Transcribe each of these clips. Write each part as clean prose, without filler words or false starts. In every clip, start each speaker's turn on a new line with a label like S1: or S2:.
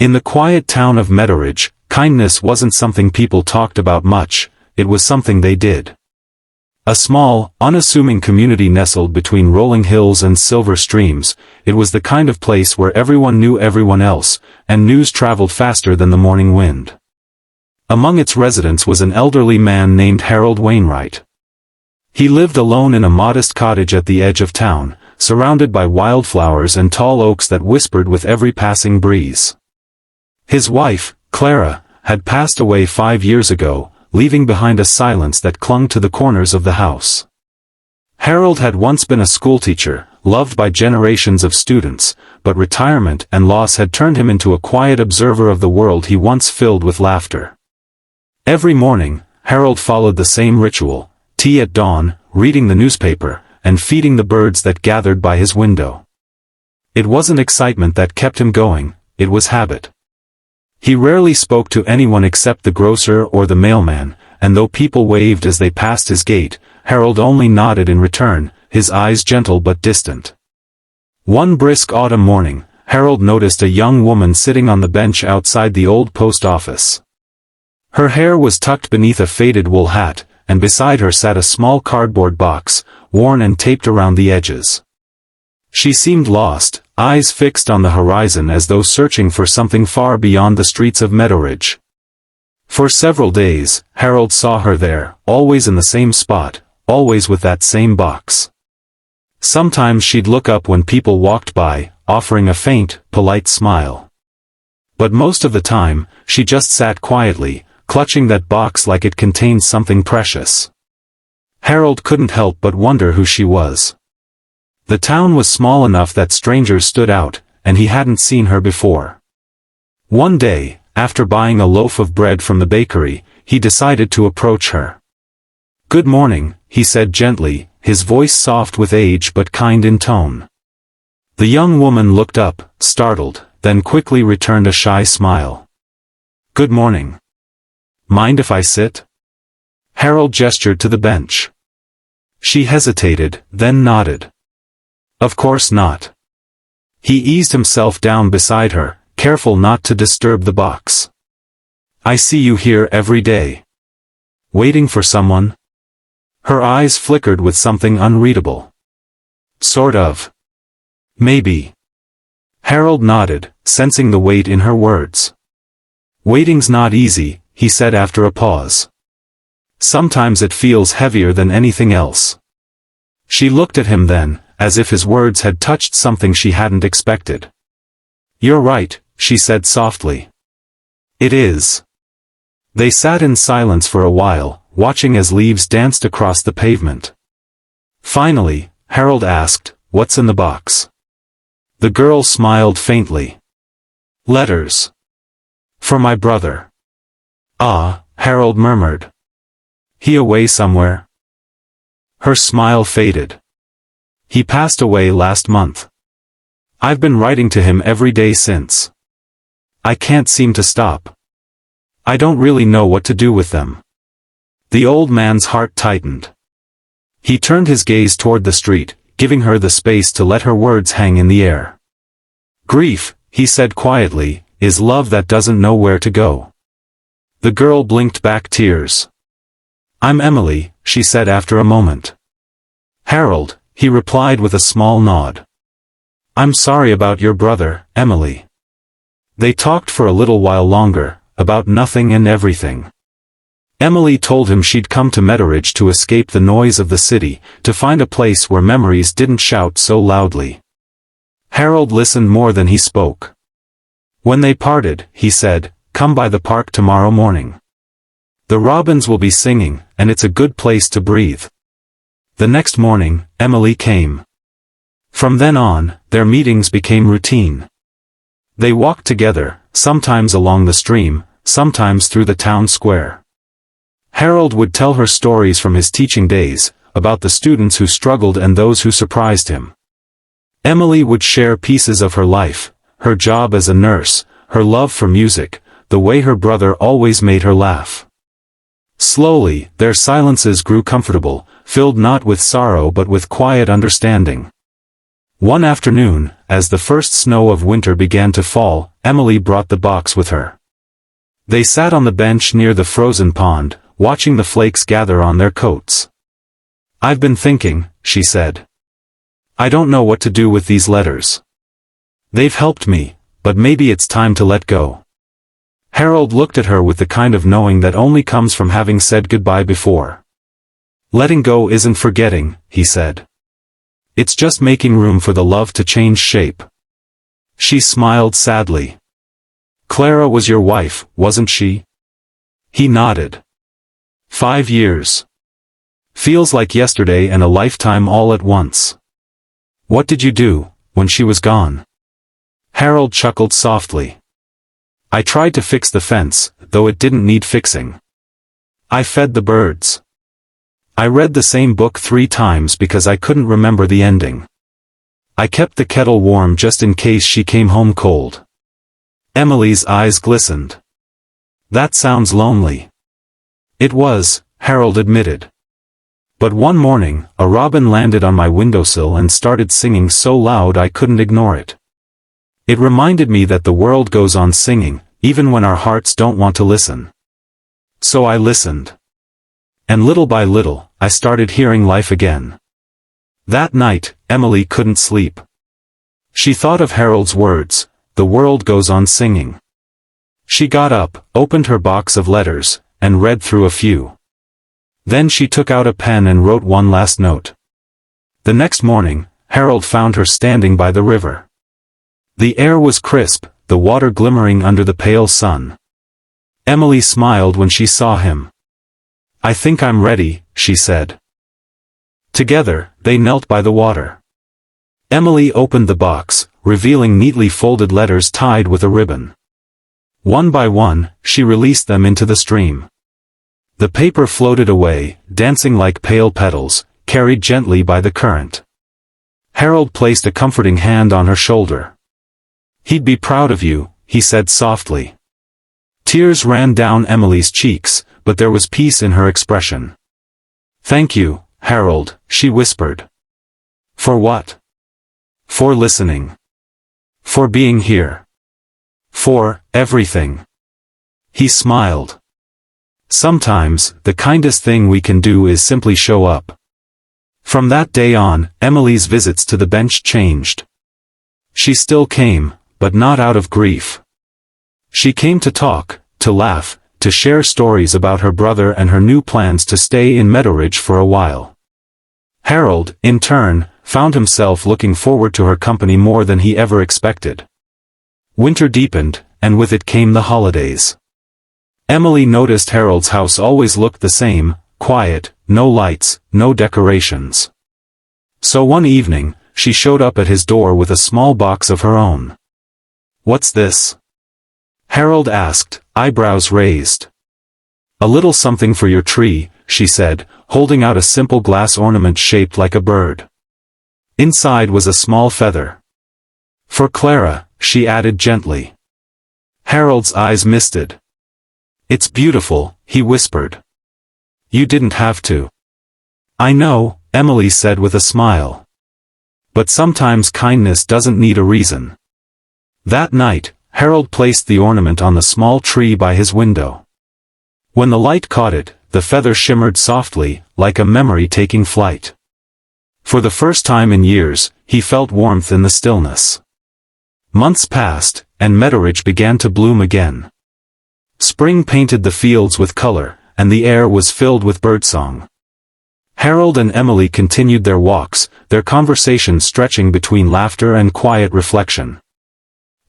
S1: In the quiet town of Meadowridge, kindness wasn't something people talked about much, it was something they did. A small, unassuming community nestled between rolling hills and silver streams, it was the kind of place where everyone knew everyone else, and news traveled faster than the morning wind. Among its residents was an elderly man named Harold Wainwright. He lived alone in a modest cottage at the edge of town, surrounded by wildflowers and tall oaks that whispered with every passing breeze. His wife, Clara, had passed away 5 years ago, leaving behind a silence that clung to the corners of the house. Harold had once been a schoolteacher, loved by generations of students, but retirement and loss had turned him into a quiet observer of the world he once filled with laughter. Every morning, Harold followed the same ritual: tea at dawn, reading the newspaper, and feeding the birds that gathered by his window. It wasn't excitement that kept him going, it was habit. He rarely spoke to anyone except the grocer or the mailman, and though people waved as they passed his gate, Harold only nodded in return, his eyes gentle but distant. One brisk autumn morning, Harold noticed a young woman sitting on the bench outside the old post office. Her hair was tucked beneath a faded wool hat, and beside her sat a small cardboard box, worn and taped around the edges. She seemed lost, eyes fixed on the horizon as though searching for something far beyond the streets of Meadowridge. For several days, Harold saw her there, always in the same spot, always with that same box. Sometimes she'd look up when people walked by, offering a faint, polite smile. But most of the time, she just sat quietly, clutching that box like it contained something precious. Harold couldn't help but wonder who she was. The town was small enough that strangers stood out, and he hadn't seen her before. One day, after buying a loaf of bread from the bakery, he decided to approach her. "Good morning," he said gently, his voice soft with age but kind in tone. The young woman looked up, startled, then quickly returned a shy smile. "Good morning. Mind if I sit?" Harold gestured to the bench. She hesitated, then nodded. Of course not. He eased himself down beside her, careful not to disturb the box. "I see you here every day. Waiting for someone?" Her eyes flickered with something unreadable. "Sort of. Maybe." Harold nodded, sensing the weight in her words. "Waiting's not easy," he said after a pause. "Sometimes it feels heavier than anything else." She looked at him then, as if his words had touched something she hadn't expected. "You're right," she said softly. "It is." They sat in silence for a while, watching as leaves danced across the pavement. Finally, Harold asked, "What's in the box?" The girl smiled faintly. "Letters. For my brother." "Ah," Harold murmured. "He away somewhere?" Her smile faded. "He passed away last month. I've been writing to him every day since. I can't seem to stop. I don't really know what to do with them." The old man's heart tightened. He turned his gaze toward the street, giving her the space to let her words hang in the air. "Grief," he said quietly, "is love that doesn't know where to go." The girl blinked back tears. "I'm Emily," she said after a moment. "Harold," he replied with a small nod. "I'm sorry about your brother, Emily." They talked for a little while longer, about nothing and everything. Emily told him she'd come to Meadowridge to escape the noise of the city, to find a place where memories didn't shout so loudly. Harold listened more than he spoke. When they parted, he said, "Come by the park tomorrow morning. The robins will be singing, and it's a good place to breathe." The next morning, Emily came. From then on, their meetings became routine. They walked together, sometimes along the stream, sometimes through the town square. Harold would tell her stories from his teaching days, about the students who struggled and those who surprised him. Emily would share pieces of her life, her job as a nurse, her love for music, the way her brother always made her laugh. Slowly, their silences grew comfortable, filled not with sorrow but with quiet understanding. One afternoon, as the first snow of winter began to fall, Emily brought the box with her. They sat on the bench near the frozen pond, watching the flakes gather on their coats. "I've been thinking," she said. "I don't know what to do with these letters. They've helped me, but maybe it's time to let go." Harold looked at her with the kind of knowing that only comes from having said goodbye before. "Letting go isn't forgetting," he said. "It's just making room for the love to change shape." She smiled sadly. "Clara was your wife, wasn't she?" He nodded. 5 years. Feels like yesterday and a lifetime all at once. "What did you do, when she was gone?" Harold chuckled softly. "I tried to fix the fence, though it didn't need fixing. I fed the birds. I read the same book 3 times because I couldn't remember the ending. I kept the kettle warm just in case she came home cold." Emily's eyes glistened. "That sounds lonely." It was, Harold admitted. "But one morning, a robin landed on my windowsill and started singing so loud I couldn't ignore it. It reminded me that the world goes on singing, even when our hearts don't want to listen. So I listened. And little by little, I started hearing life again." That night, Emily couldn't sleep. She thought of Harold's words, "The world goes on singing." She got up, opened her box of letters, and read through a few. Then she took out a pen and wrote one last note. The next morning, Harold found her standing by the river. The air was crisp, the water glimmering under the pale sun. Emily smiled when she saw him. "I think I'm ready," she said. Together, they knelt by the water. Emily opened the box, revealing neatly folded letters tied with a ribbon. One by one, she released them into the stream. The paper floated away, dancing like pale petals, carried gently by the current. Harold placed a comforting hand on her shoulder. "He'd be proud of you," he said softly. Tears ran down Emily's cheeks, but there was peace in her expression. "Thank you, Harold," she whispered. "For what?" "For listening. For being here. For everything." He smiled. "Sometimes, the kindest thing we can do is simply show up." From that day on, Emily's visits to the bench changed. She still came, but not out of grief. She came to talk, to laugh, to share stories about her brother and her new plans to stay in Meadowridge for a while. Harold, in turn, found himself looking forward to her company more than he ever expected. Winter deepened, and with it came the holidays. Emily noticed Harold's house always looked the same, quiet, no lights, no decorations. So one evening, she showed up at his door with a small box of her own. "What's this?" Harold asked, eyebrows raised. "A little something for your tree," she said, holding out a simple glass ornament shaped like a bird. Inside was a small feather. "For Clara," she added gently. Harold's eyes misted. "It's beautiful," he whispered. "You didn't have to." "I know," Emily said with a smile. "But sometimes kindness doesn't need a reason." That night, Harold placed the ornament on the small tree by his window. When the light caught it, the feather shimmered softly, like a memory taking flight. For the first time in years, he felt warmth in the stillness. Months passed, and Meadowridge began to bloom again. Spring painted the fields with color, and the air was filled with birdsong. Harold and Emily continued their walks, their conversation stretching between laughter and quiet reflection.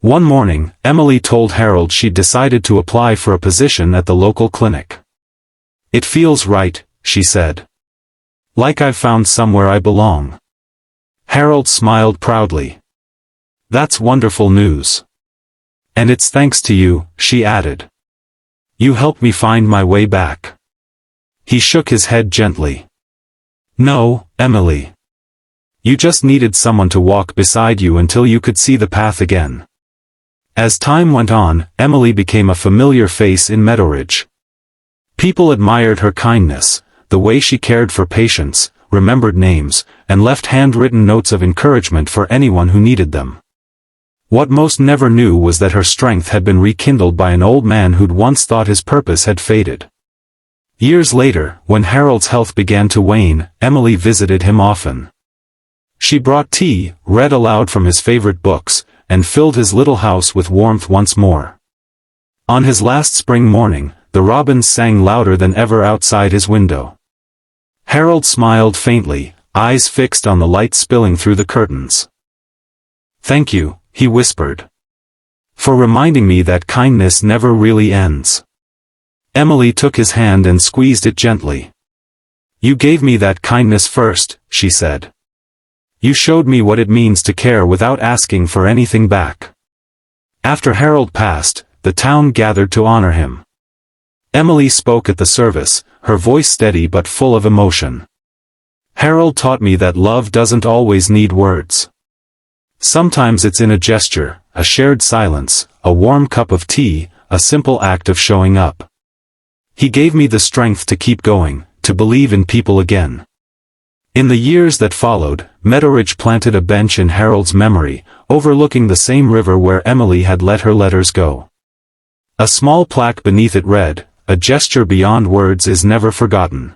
S1: One morning, Emily told Harold she'd decided to apply for a position at the local clinic. "It feels right," she said. "Like I've found somewhere I belong." Harold smiled proudly. "That's wonderful news. And it's thanks to you," she added. "You helped me find my way back." He shook his head gently. "No, Emily. You just needed someone to walk beside you until you could see the path again." As time went on, Emily became a familiar face in Meadowridge. People admired her kindness, the way she cared for patients, remembered names, and left handwritten notes of encouragement for anyone who needed them. What most never knew was that her strength had been rekindled by an old man who'd once thought his purpose had faded. Years later, when Harold's health began to wane, Emily visited him often. She brought tea, read aloud from his favorite books, and filled his little house with warmth once more. On his last spring morning, the robins sang louder than ever outside his window. Harold smiled faintly, eyes fixed on the light spilling through the curtains. "Thank you," he whispered, "for reminding me that kindness never really ends." Emily took his hand and squeezed it gently. "You gave me that kindness first," she said. "You showed me what it means to care without asking for anything back." After Harold passed, the town gathered to honor him. Emily spoke at the service, her voice steady but full of emotion. "Harold taught me that love doesn't always need words. Sometimes it's in a gesture, a shared silence, a warm cup of tea, a simple act of showing up. He gave me the strength to keep going, to believe in people again." In the years that followed, Meadowridge planted a bench in Harold's memory, overlooking the same river where Emily had let her letters go. A small plaque beneath it read, "A gesture beyond words is never forgotten."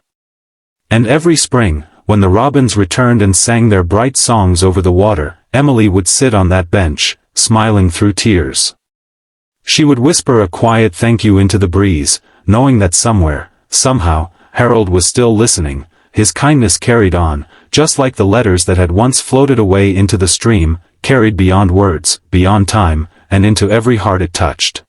S1: And every spring, when the robins returned and sang their bright songs over the water, Emily would sit on that bench, smiling through tears. She would whisper a quiet thank you into the breeze, knowing that somewhere, somehow, Harold was still listening. His kindness carried on, just like the letters that had once floated away into the stream, carried beyond words, beyond time, and into every heart it touched.